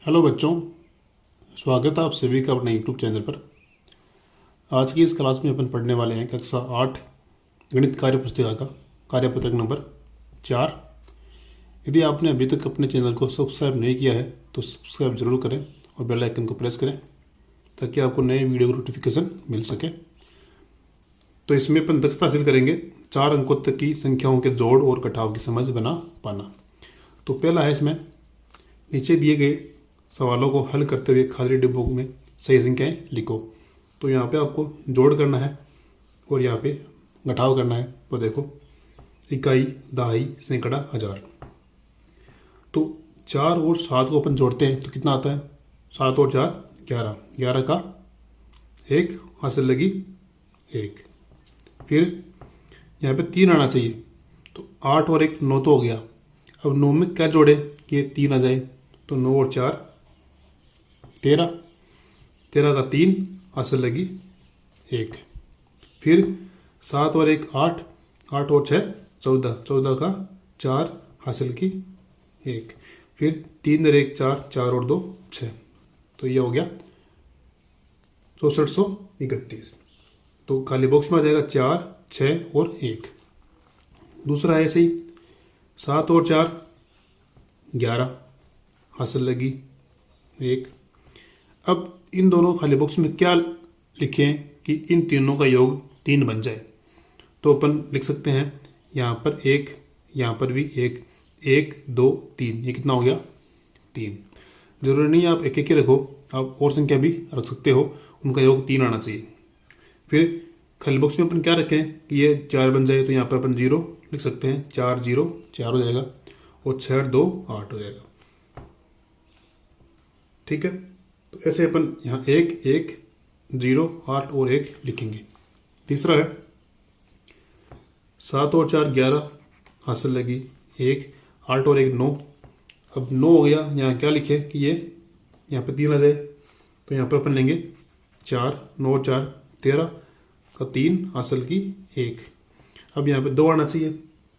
Hello बच्चों, स्वागत है आप सभी का अपने यूट्यूब चैनल पर। आज की इस क्लास में अपन पढ़ने वाले हैं कक्षा 8 गणित कार्य पुस्तिका का कार्यपत्रक नंबर 4। यदि आपने अभी तक अपने चैनल को सब्सक्राइब नहीं किया है तो सब्सक्राइब जरूर करें और बेल आइकन को प्रेस करें ताकि आपको नए वीडियो का नोटिफिकेशन मिल सके। तो इसमें अपन दक्षता हासिल करेंगे 4 अंकों तक की संख्याओं के जोड़ और घटाव की समझ बना पाना। तो पहला है इसमें नीचे दिए गए सवालों को हल करते हुए खाली डिब्बों में सही संख्याएं लिखो। तो यहाँ पे आपको जोड़ करना है और यहाँ पे घटाव करना है। तो देखो, इकाई, दहाई, सैकड़ा, हजार। तो 4 और 7 को अपन जोड़ते हैं तो कितना आता है? 7 और 4 11, 11 का 1 हासिल लगी 1। फिर यहाँ पे 3 आना चाहिए तो 8 और 1 9 तो हो गया। अब 9 में क्या जोड़े कि ये 3 आ जाए? तो 9 और 4 13, 13 का 3 हासिल लगी 1। फिर 7 और 1 8, 8 और 6 14, 14 का 4 हासिल की 1। फिर 3 और 1 4, 4 और 2 6। तो ये हो गया 6431। तो खाली बॉक्स में आ जाएगा 4 6 और 1। दूसरा है ऐसे ही 7 और 4 11 हासिल लगी 1। अब इन दोनों खाली बॉक्स में क्या लिखें कि इन तीनों का योग 3 बन जाए? तो अपन लिख सकते हैं यहाँ पर 1, यहाँ पर भी 1, 1 2 3। ये कितना हो गया? 3। जरूरी नहीं आप एक एक ही रखो, आप और संख्या भी रख सकते हो, उनका योग 3 आना चाहिए। फिर खाली बॉक्स में अपन क्या रखें कि ये 4 बन जाए? तो यहाँ पर अपन 0 लिख सकते हैं। 4 0 4 हो जाएगा और 6 2 8 हो जाएगा। ठीक है, तो ऐसे अपन यहाँ 1 1 0 8 और 1 लिखेंगे। तीसरा है 7 और 4 11 हासिल लगी 1, 8 और 1 9। अब 9 हो गया, यहाँ क्या लिखे कि ये यहाँ पे 3 आ जाए? तो यहाँ पर अपन लेंगे 4, 9 और 4 13 का 3 हासिल की 1। अब यहाँ पे 2 आना चाहिए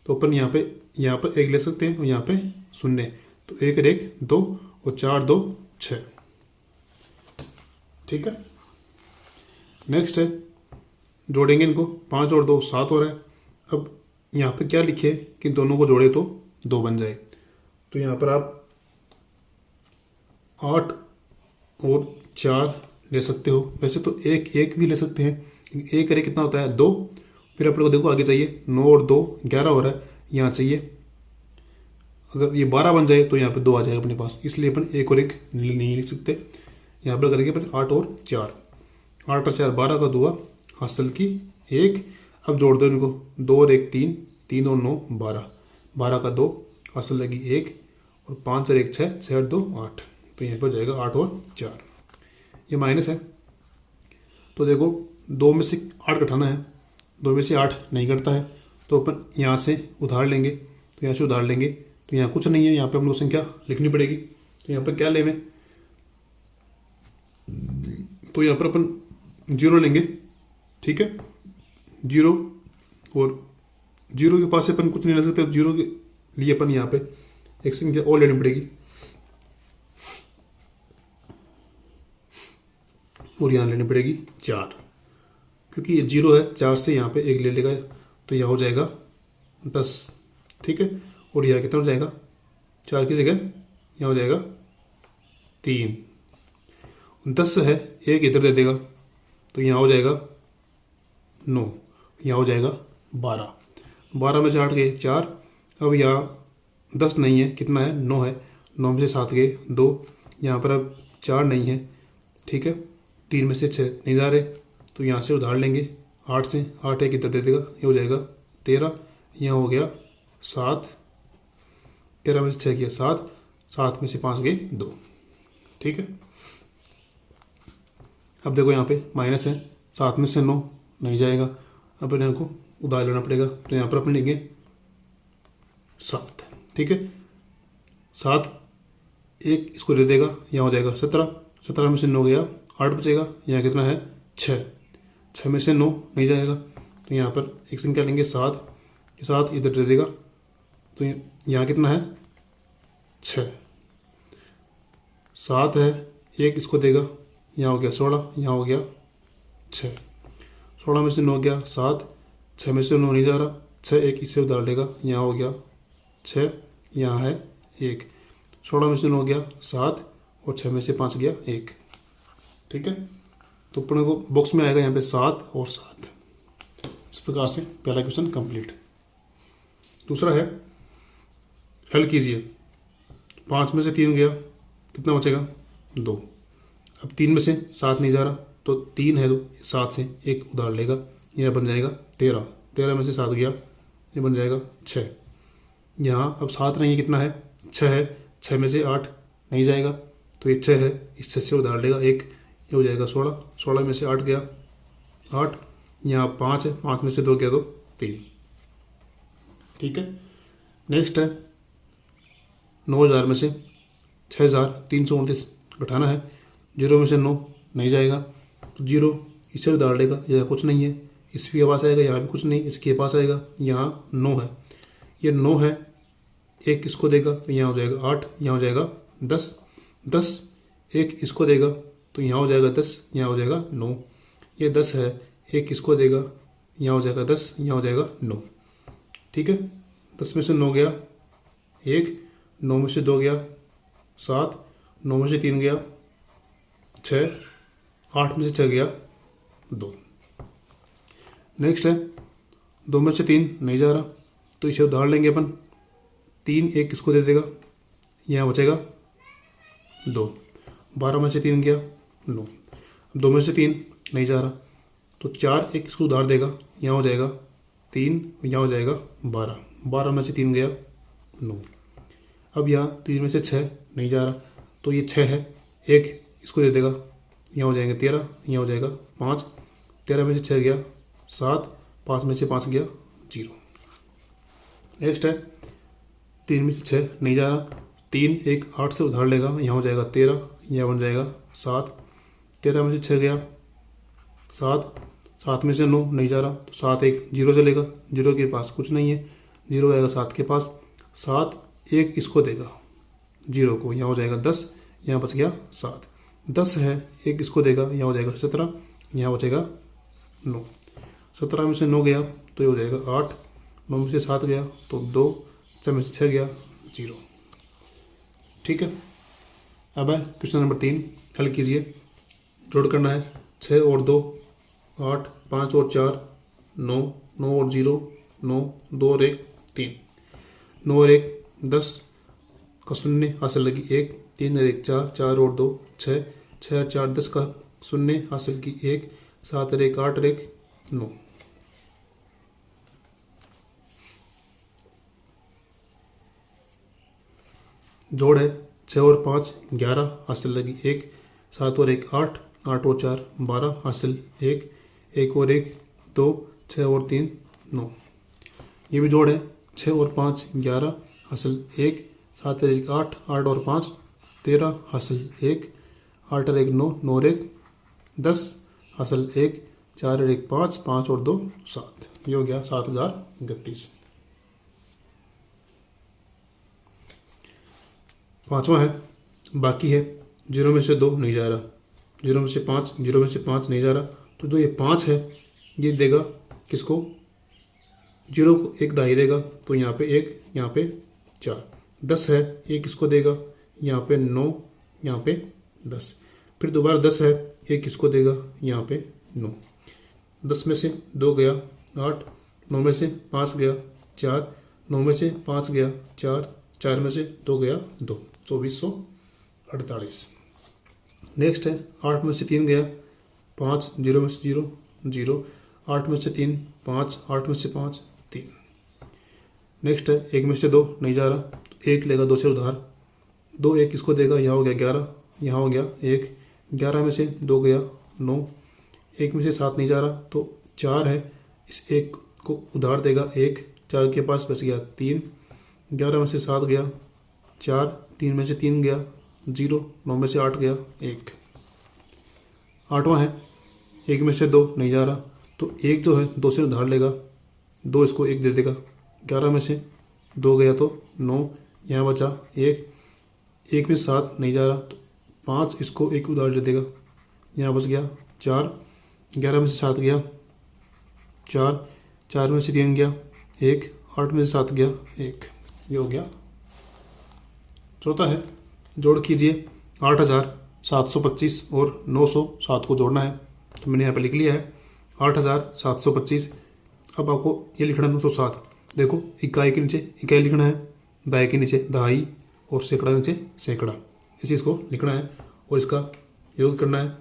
तो अपन यहाँ पर 1 ले सकते हैं और यहाँ पे 0। तो 1 और 1 2 और 4 2 6। ठीक है, नेक्स्ट है जोड़ेंगे इनको। 5 और 2 7 हो रहा है। अब यहाँ पे क्या लिखे कि दोनों को जोड़े तो 2 बन जाए? तो यहाँ पर आप 8 और 4 ले सकते हो। वैसे तो 1 1 भी ले सकते हैं। 1 और 1 कितना होता है? 2। फिर अपने को देखो आगे चाहिए 9 और 2 11 हो रहा है। यहाँ चाहिए अगर ये 12 बन जाए तो यहाँ पे 2 आ जाएगा अपने पास, इसलिए अपन 1 और 1 नहीं लिख सकते। यहाँ पर करेंगे अपन 8 और 4, 8 और 4 12 का 2 हासिल की 1। अब जोड़ दो इनको, 2 और 1 3, 3 और 9 12, 12 का 2 हासिल लगी 1 और 5 और 1 6, 6 और 2 8। तो यहाँ पर हो जाएगा 8 और 4। ये माइनस है तो देखो 2 में से 8 घटाना है, 2 में से 8 नहीं घटता है तो अपन यहाँ से उधार लेंगे। तो यहाँ से उधार लेंगे तो यहाँ कुछ नहीं है, यहाँ पे हम लोग संख्या लिखनी पड़ेगी। तो यहाँ पर क्या लेंगे? तो यहाँ पर अपन 0 लेंगे। ठीक है, 0 और 0 के पास से अपन कुछ नहीं ले सकते। 0 के लिए अपन यहाँ पे एक संख्या और लेनी पड़ेगी और यहाँ लेनी पड़ेगी 4, क्योंकि ये 0 है। 4 से यहाँ पे 1 ले लेगा तो यहाँ हो जाएगा 10। ठीक है, और यहाँ कितना हो जाएगा? 4 की जगह यहाँ हो जाएगा 3। 10 है, 1 इधर दे देगा तो यहाँ हो जाएगा 9, यहाँ हो जाएगा 12। 12 में से 8 गए 4। अब यहाँ 10 नहीं है, कितना है? 9 है। 9 में से 7 गए 2, यहाँ पर अब 4 नहीं है। ठीक है, 3 में से 6 नहीं जा रहे तो यहाँ से उधार लेंगे 8 से। 8 1 इधर दे देगा, ये हो जाएगा 13। यहाँ हो गया 7, 13 में से 6 गया 7, 7 में से 5 गए 2। ठीक है, अब देखो यहाँ पे माइनस है, 7 में से 9 नहीं जाएगा। अब यहाँ को उधार लेना पड़ेगा तो यहाँ पर अपन लेंगे 7। ठीक है, 7 1 इसको दे देगा, यहाँ हो जाएगा 17। 17 में से 9 गया 8 बचेगा। यहाँ कितना है? 6। 6 में से 9 नहीं जाएगा तो यहाँ पर एक संख्या लेंगे 7। 7 इधर दे देगा तो यहाँ कितना है? 6। 7 है, एक इसको देगा, यहाँ हो गया 16, यहाँ हो गया 6। 16 में से 9 गया 7, 6 में से 9 नहीं जा रहा, 6 एक इससे उधार लेगा, यहाँ हो गया 6, यहाँ है 1। 16 में से 9 गया 7 और 6 में से 5 गया 1। ठीक है, तो अपने को बॉक्स में आएगा यहाँ पे 7 और 7। इस प्रकार से पहला क्वेश्चन कंप्लीट। दूसरा है, हल कीजिए। 5 में से 3 गया, कितना बचेगा 2। अब 3 में से 7 नहीं जा रहा, तो 3 है तो 7 से एक उधार लेगा, यह बन जाएगा 13। 13 में से 7 गया, ये बन जाएगा 6। यहाँ अब 7 नहीं है, कितना है 6 है, 6 में से 8 नहीं जाएगा, तो ये 6 है, इस 6 से उधार लेगा 1, ये हो जाएगा 16। 16 में से 8 गया 8, यहाँ 5 है, 5 में से 2 गया तो 3। ठीक है, नेक्स्ट है 9000 में से 6329 घटाना है। 0 में से 9 नहीं जाएगा, तो 0 इससे उधार लेगा, यह कुछ नहीं है, इसके पास आएगा, यहाँ भी कुछ नहीं, इसके पास आएगा, यहाँ 9 है, ये 9 है, एक इसको देगा तो यहाँ हो जाएगा 8, यहाँ हो जाएगा 10। 10 एक इसको देगा तो यहाँ हो जाएगा 10, यहाँ हो जाएगा 9। ये 10 है, एक इसको देगा, यहाँ हो जाएगा 10, यहाँ हो जाएगा 9। ठीक है, 10 में से 9 गया 1, 9 में से 2 गया 7, 9 में से 3 गया 6, 8 में से 6 गया 2। नेक्स्ट है 2 में से 3 नहीं जा रहा, तो इसे उधार लेंगे अपन। 3 एक इसको दे देगा, यहाँ बचेगा 2। 12 में से 3 गया 9। 2 में से 3 नहीं जा रहा, तो 4 एक इसको उधार देगा, यहाँ हो जाएगा 3, यहाँ हो जाएगा 12। 12 में से 3 गया 9। अब यहाँ 3 में से 6 नहीं जा रहा, तो ये 6 है, एक इसको दे देगा, यहाँ हो जाएंगे 13, यहाँ हो जाएगा 5। 13 में से 6 गया 7, 5 में से 5 गया 0। नेक्स्ट है 3 में से 6 नहीं जा रहा, 3 एक 8 से उधार लेगा, यहाँ हो जाएगा 13, यहाँ बन जाएगा 7। 13 में से 6 गया 7, 7 में से 9 नहीं जा रहा, तो 7 एक 0 चलेगा, 0 के पास कुछ नहीं है, 0 आएगा 7 के पास। 7 एक इसको देगा 0 को, यहाँ हो जाएगा 10, यहाँ बच गया 7। 10 है, एक इसको देगा, यहाँ हो जाएगा 17, यहाँ बचेगा 9। 17 में से 9 गया तो ये हो जाएगा 8, 9 में से 7 गया तो 2, 6 में से 6 गया 0। ठीक है, अब है क्वेश्चन नंबर 3, हल कीजिए। जोड़ करना है 6 और 2 8, 5 और 4 9, 9 और 0 9, 2 और 1 3, 9 और 1 10 का शून्य हासिल लगी 1, 3 और 1 4, 4 और 2 6, 6 और 4 10 का शून्य हासिल की 1, 7 और 1 8 और 1 9। जोड़ है 6 और 5 11 हासिल लगी 1, 7 और 1 8, 8 और 4 12 हासिल 1, 1 और 1 2, 6 और 3 9। ये भी जोड़ है 6 और 5 11 हासिल 1, 7 और 1 8, 8 और 5 13 हासिल 1, 8 और 1 9, 9 और 1 10 हासिल 1, 4 और 1 5, 5 और 2 7। ये हो गया 7032। पांचवा है, बाकी है 0 में से 2 नहीं जा रहा, 0 में से 5, 0 में से 5 नहीं जा रहा, तो जो ये 5 है ये देगा किसको, 0 को एक दाई देगा, तो यहाँ पे 1, यहाँ पे 4। 10 है, एक इसको देगा, यहाँ पे 9, यहाँ पे 10। फिर दोबारा 10 है, एक इसको देगा, यहाँ पे 9। 10 में से 2 गया 8, 9 में से 5 गया 4, 9 में से 5 गया 4, 4 में से 2 गया 2, 2448। नेक्स्ट है 8 में से 3 गया 5, 0 में से 0 0, 8 में से 3 5, 8 में से 5 3। नेक्स्ट है 1 में से 2 नहीं जा रहा, तो 1 लेगा 2 से उधार, 2 एक इसको देगा, यहाँ हो गया 11, यहाँ हो गया 1, 11 में से 2 गया 9, 1 में से 7 नहीं जा रहा, तो 4 है, इस 1 को उधार देगा 1, 4 के पास बच गया 3, 11 में से 7 गया 4, 3 में से 3 गया 0, 9 में से 8 गया 1। 8वां है 1 में से 2 नहीं जा रहा, तो 1 जो है 2 से उधार लेगा, 2 इसको 1 दे देगा, 11 में से 2 गया तो 9, यहाँ बचा 1, 1 में 7 नहीं जा रहा, तो 5, इसको एक उधार दे देगा, यहाँ बस गया 4, 11 में से 7 गया 4, 4 में से 3 गया 1, 8 में से 7 गया 1, ये हो गया। चौथा है जोड़ कीजिए 8,725 और 907 को जोड़ना है, तो मैंने यहाँ पे लिख लिया है 8,725। अब आपको ये लिखना है 907। देखो इकाई के नीचे इकाई लिखना है, दहाई के नीचे दहाई और सैकड़ा नीचे सैकड़ा, इसी इसको लिखना है और इसका योग करना है।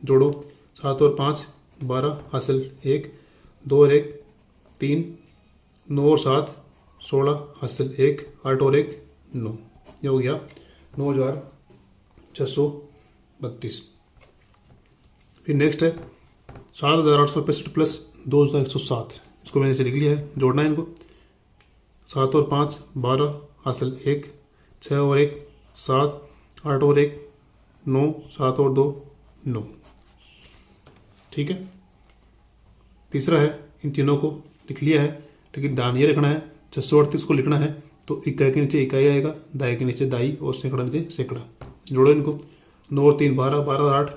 जोड़ो 7 और 5 12 हासिल 1, 2 और 1 3, 9 और 7 16 हासिल 1, 8 और 1 9, ये हो गया 9,632। फिर नेक्स्ट है 7,865 प्लस 2,107, इसको मैंने इसे लिख लिया है, जोड़ना है इनको। 7 और 5 12 हासिल 1, 6 और 1 7, 8 और 1 9, 7 और 2 9, ठीक है। तीसरा है इन तीनों को लिख लिया है, लेकिन दान ये रखना है 638 को लिखना है, तो इकाई के नीचे इकाई आएगा, दाई के नीचे दाई और सैकड़ा नीचे सैकड़ा। जोड़ो इनको 9 और 3 12, 12 और 8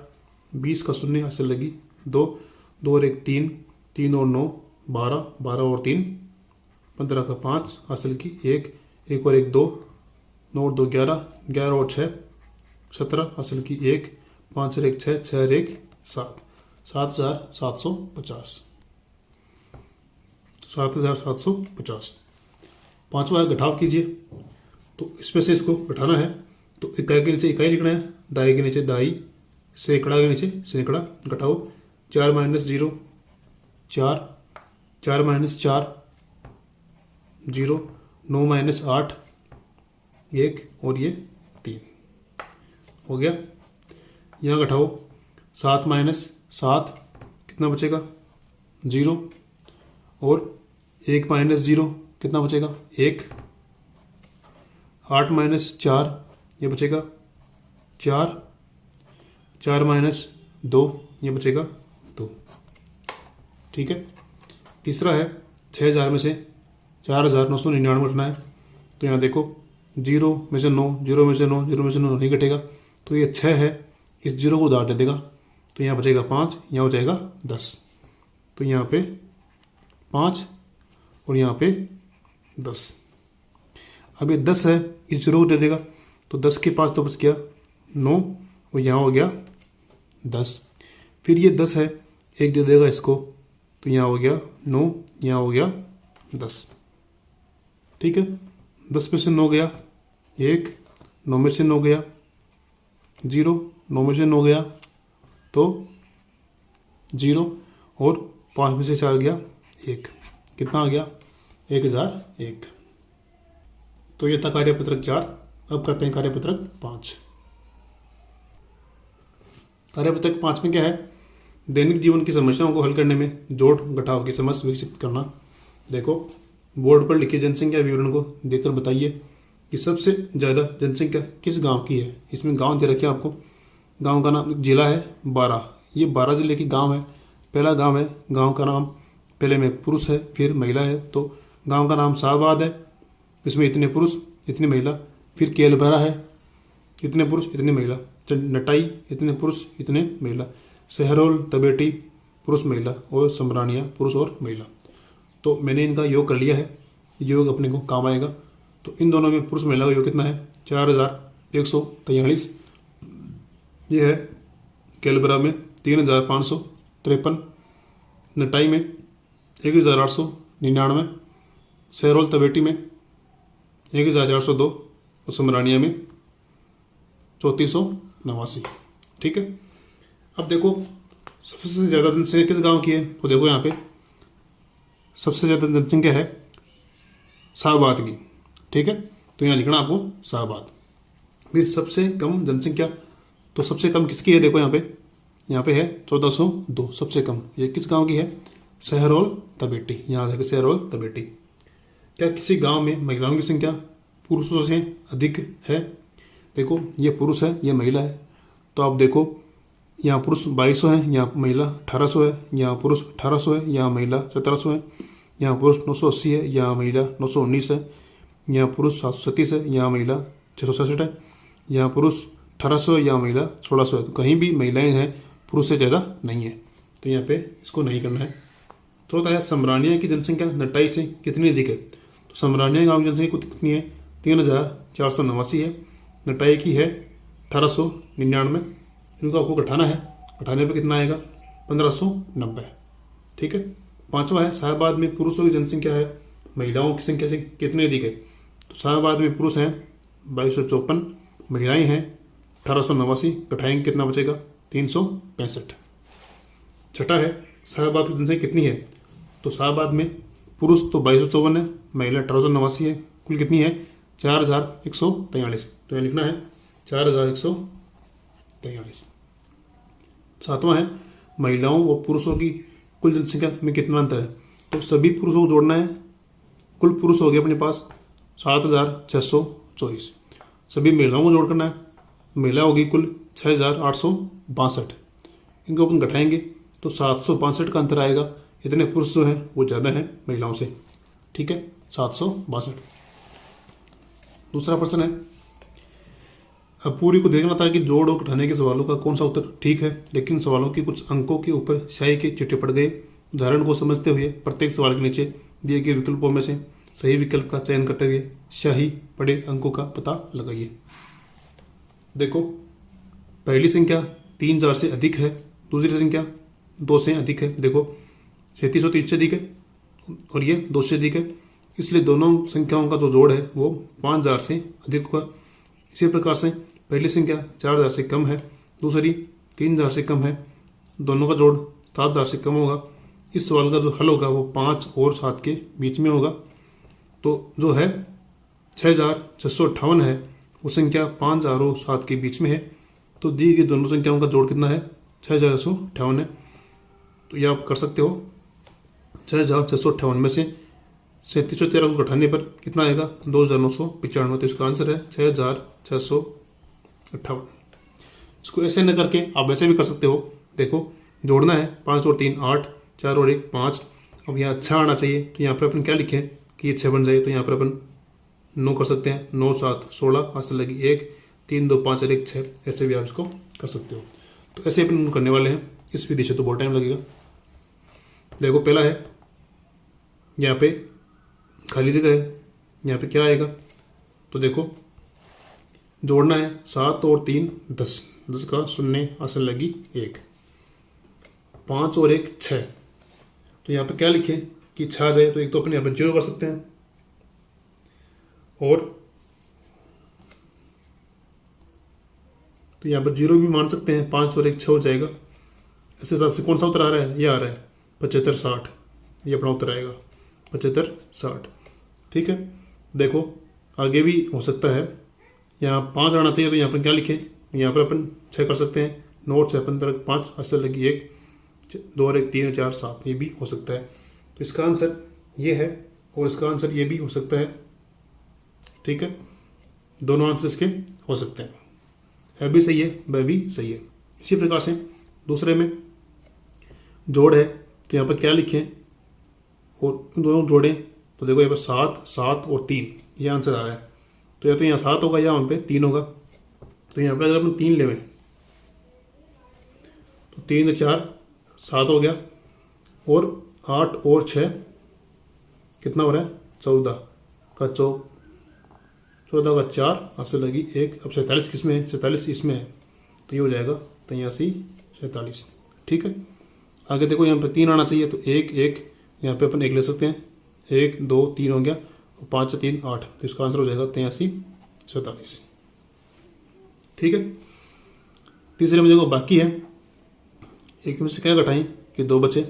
20 का शून्य हासिल लगी 2, 2 और 1 3, 3 और 9 12, 12 और 3 15 का 5 हासिल की 1, 1 और 1 2, 9 और 2 11, 11 और 6 17 हासिल की 1, 5 और 1 6, 6 और 1 7, 7,750, 7,750। पांचवा है घटाव कीजिए, तो इसमें से इसको घटाना है, तो इकाई के नीचे इकाई लिखना है, दाई के नीचे दाई, सैकड़ा के नीचे सैकड़ा। घटाओ 4 माइनस 0 4, 4 माइनस 4 0, 9 माइनस 8 1 और ये 3 हो गया। यहाँ घटाओ 7 माइनस 7 कितना बचेगा 0, और 1 माइनस 0 कितना बचेगा 1, 8 माइनस 4 ये बचेगा 4, 4 माइनस 2 ये बचेगा 2, ठीक है। तीसरा है 6,000 में से 4,999 घटना है, तो यहाँ देखो 0 में से 9 0 में से 9 0 में से 9 नहीं घटेगा, तो ये 6 है, इस 0 को उधार दे देगा, तो यहाँ बचेगा 5, यहाँ हो जाएगा 10, तो यहाँ पे 5 और यहाँ पे 10। अब ये 10 है, इस 0 को दे देगा, तो 10 के पास तो बच गया 9 और यहाँ हो गया 10। फिर ये 10 है, एक दे देगा इसको, तो यहाँ हो गया 9, यहाँ हो गया 10, ठीक है। 10 में से 9 गया 1, 9 में से 9 गया 0, 9 में से 9 गया तो 0, और 5 में से 4 गया 1, कितना आ गया 1,001। तो ये था कार्यपत्रक 4। अब करते हैं कार्यपत्रक 5। कार्यपत्रक 5 में क्या है, दैनिक जीवन की समस्याओं को हल करने में जोड़ घटाव की समझ विकसित करना। देखो बोर्ड पर लिखे जनसंख्या विवरण को देखकर बताइए कि सबसे ज़्यादा जनसंख्या किस गांव की है। इसमें गांव दे रखे आपको, गांव का नाम, जिला है 12, ये 12 जिले की गांव है। पहला गांव है, गांव का नाम पहले में पुरुष है फिर महिला है, तो गांव का नाम शाहबाद है, इसमें इतने पुरुष इतनी महिला। फिर केलभरा है, इतने पुरुष इतनी महिला। नटाई इतने पुरुष इतने महिला। सहरोल तबेटी पुरुष महिला, और समरानिया पुरुष और महिला। तो मैंने इनका योग कर लिया है, योग अपने को काम आएगा। तो इन दोनों में पुरुष महिला का योग कितना है 4,143, ये है। केलबरा में 3,553, नटाई में 1,899, सहरोल तबेटी में 1,402 और समरानिया में 3,489, ठीक है। अब देखो सबसे ज़्यादा जनसंख्या किस गांव की है, तो देखो यहाँ पे सबसे ज़्यादा जनसंख्या है शाहबाद की, ठीक है। तो यहाँ लिखना आपको शाहबाद। फिर सबसे कम जनसंख्या, तो सबसे कम किसकी है, देखो यहाँ पे है 1,402, सबसे कम। ये किस गांव की है, सहरोल तबेटी। यहाँ देखो सहरोल तबेटी। क्या किसी गांव में महिलाओं की संख्या पुरुषों से अधिक है, देखो ये पुरुष है ये महिला है। तो आप देखो यहाँ पुरुष 2,200 है, यहाँ महिला 1,800 है, यहाँ पुरुष 1,800 है, यहाँ महिला 1,700 है, यहाँ पुरुष 980 है, यहाँ महिला 919 है, यहाँ पुरुष 737 है, यहाँ महिला 667 है, यहाँ पुरुष 1800 या महिला 1600 है, तो कहीं भी महिलाएं हैं, पुरुष से ज़्यादा नहीं है, तो यहाँ पे इसको नहीं करना है। चौथा है समरानिया की जनसंख्या नटाई से कितनी अधिक है। तो समरानिया गाँव की जनसंख्या कितनी है, 3489 है। नटाई की है 1899। इनको आपको घटाना है, घटाने पे कितना आएगा, 1590। ठीक है। पांचवा है साहिबाबाद में पुरुषों की जनसंख्या है महिलाओं की संख्या से कितनी अधिक है। तो साहिबाबाद में पुरुष हैं 2254, महिलाएं हैं 1889, घटाएंगे कितना बचेगा, 365। छठा है साहिबाबाद की जनसंख्या कितनी है। तो साहिबाबाद में पुरुष तो 2254 है, महिला 1889 है, कुल कितनी है, 4143। तो यहाँ लिखना है 4143। सातवां है महिलाओं व पुरुषों की कुल जनसंख्या में कितना अंतर है। तो सभी पुरुषों को जोड़ना है, कुल पुरुष हो गए अपने पास 7624। सभी महिलाओं को जोड़ करना है, महिला होगी कुल 6862। इनको अपन घटाएंगे तो 762 का अंतर आएगा। इतने पुरुष जो हैं वो ज़्यादा हैं महिलाओं से। ठीक है, 762। दूसरा प्रश्न है, अब पूरी को देखना था कि जोड़ और घटाने के सवालों का कौन सा उत्तर ठीक है, लेकिन सवालों के कुछ अंकों के ऊपर स्याही के चिट्टे पड़ गए। उदाहरण को समझते हुए प्रत्येक सवाल के नीचे दिए गए विकल्पों में से सही विकल्प का चयन करते हुए स्याही पड़े अंकों का पता लगाइए। देखो, पहली संख्या 3000 से अधिक है, दूसरी संख्या 2 से अधिक है। देखो 3703 से अधिक है और ये 2 से अधिक है, इसलिए दोनों संख्याओं का जो जोड़ है वो 5000 से अधिक होगा। इसी प्रकार से पहली संख्या 4000 से कम है, दूसरी 3000 से कम है, दोनों का जोड़ 7000 से कम होगा। इस सवाल का जो हल होगा वो 5 और 7 के बीच में होगा। तो जो है 6658 है, वो संख्या 5000 और 7 के बीच में है। तो दी गई दोनों संख्याओं का जोड़ कितना है, 6658 है। तो ये आप कर सकते हो। 6658 में से 3713 को घटाने पर कितना आएगा, 2995। तो इसका आंसर है 6658। इसको ऐसे न करके आप ऐसे भी कर सकते हो। देखो, जोड़ना है 5 और 3 8, 4 और 1 5। अब यहाँ 6 आना चाहिए, तो यहाँ पर अपन क्या लिखें कि ये 6 बन जाए। तो यहाँ पर अपन 9 कर सकते हैं, 9 7 16, हाथ से लगी 1, 3 2 5 और 1 6। ऐसे भी आप इसको कर सकते हो। तो ऐसे अपन करने वाले हैं। इस विधि से तो बहुत टाइम लगेगा। देखो, पहला है, यहाँ पे खाली जगह है, यहाँ पे क्या आएगा। तो देखो, जोड़ना है 7 और 3 10, 10 का 0, हाथ से लगी 1, 5 और 1 6। तो यहाँ पे क्या लिखें कि 6 आ जाए। तो एक तो अपने यहाँ पे 0 कर सकते हैं, और तो यहाँ पर 0 भी मान सकते हैं। 5 और 1 6 हो जाएगा। इस हिसाब से कौन सा उत्तर आ रहा है, ये आ रहा है 75 60। ये अपना उत्तर आएगा 75 60। ठीक है। देखो, आगे भी हो सकता है, यहाँ 5 आना चाहिए। तो यहाँ पर क्या लिखें, यहाँ पर अपन 6 कर सकते हैं, 9 और 6 15, 5 हाथ लगी 1, 2 और 1 3 और 4 7। ये भी हो सकता है। तो इसका आंसर ये है, और इसका आंसर ये भी हो सकता है। ठीक है, दोनों आंसर इसके हो सकते हैं। है भी सही है, वह भी सही है। इसी प्रकार से दूसरे में जोड़ है, तो यहाँ पर क्या लिखें और दोनों जोड़ें। तो देखो, यहाँ पर 7 7 और 3, ये आंसर आ रहा है। तो या तो यहाँ 7 होगा या वहाँ पे 3 होगा। तो यहाँ पे अगर अपन 3 लेवें तो 3 4 7 हो गया, और 8 और 6 कितना हो रहा है, 14 का 4 हाथ से लगी 1। अब 47 किस में है, 47 इसमें है। तो ये हो जाएगा 83 47। ठीक है। आगे देखो, यहाँ पे 3 आना चाहिए। तो 1 1, यहाँ पे अपन 1 ले सकते हैं, 1 2 3 हो गया, 5 3 8। तो इसका आंसर हो जाएगा 83 47। ठीक है। तीसरे में देखो, बाकी है, एक में से क्या घटाएं कि 2 बचे।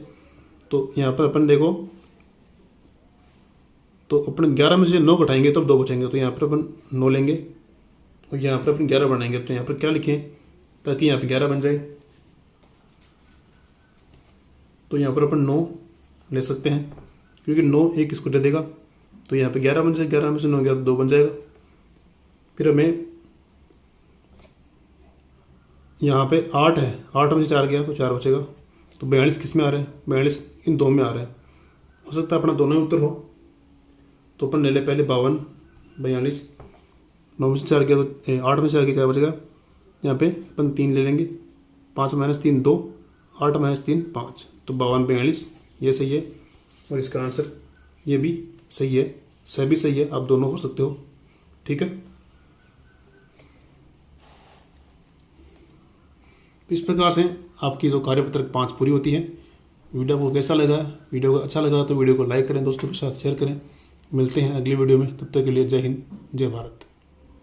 तो यहाँ पर अपन देखो, तो अपन 11 में से 9 घटाएंगे तो 2 बचेंगे। तो यहाँ पर अपन 9 लेंगे और यहाँ पर अपन 11 बनाएंगे। तो यहाँ पर क्या लिखें ताकि यहाँ पर 11 बन जाए। तो यहाँ पर अपन 9 ले सकते हैं, क्योंकि 9 1 इसको दे देगा। तो यहाँ पे 11 बन जाए, 11 में से 9 गया तो 2 बन जाएगा। फिर हमें यहाँ पे 8 है, 8 में से 4 गया तो 4 बचेगा। तो 42 किस में आ रहा है, 42 इन 2 में आ रहा है। हो सकता है अपना दोनों ही उत्तर हो। तो अपन ले ले पहले 52 42, 9 में से 4 गया तो 8 में से 4 गया, क्या बचेगा यहाँ पे अपन 3 ले लेंगे, 5 माइनस 3 2, 8 माइनस 3 5, तो 52 42, ये सही है। और इसका आंसर ये भी सही है, सभी सही है, आप दोनों कर सकते हो। ठीक है, इस प्रकार से आपकी जो कार्यपत्रक 5 पूरी होती है। वीडियो को कैसा लगा? वीडियो को अच्छा लगा तो वीडियो को लाइक करें, दोस्तों के साथ शेयर करें। मिलते हैं अगली वीडियो में, तब तक के लिए जय हिंद, जय भारत।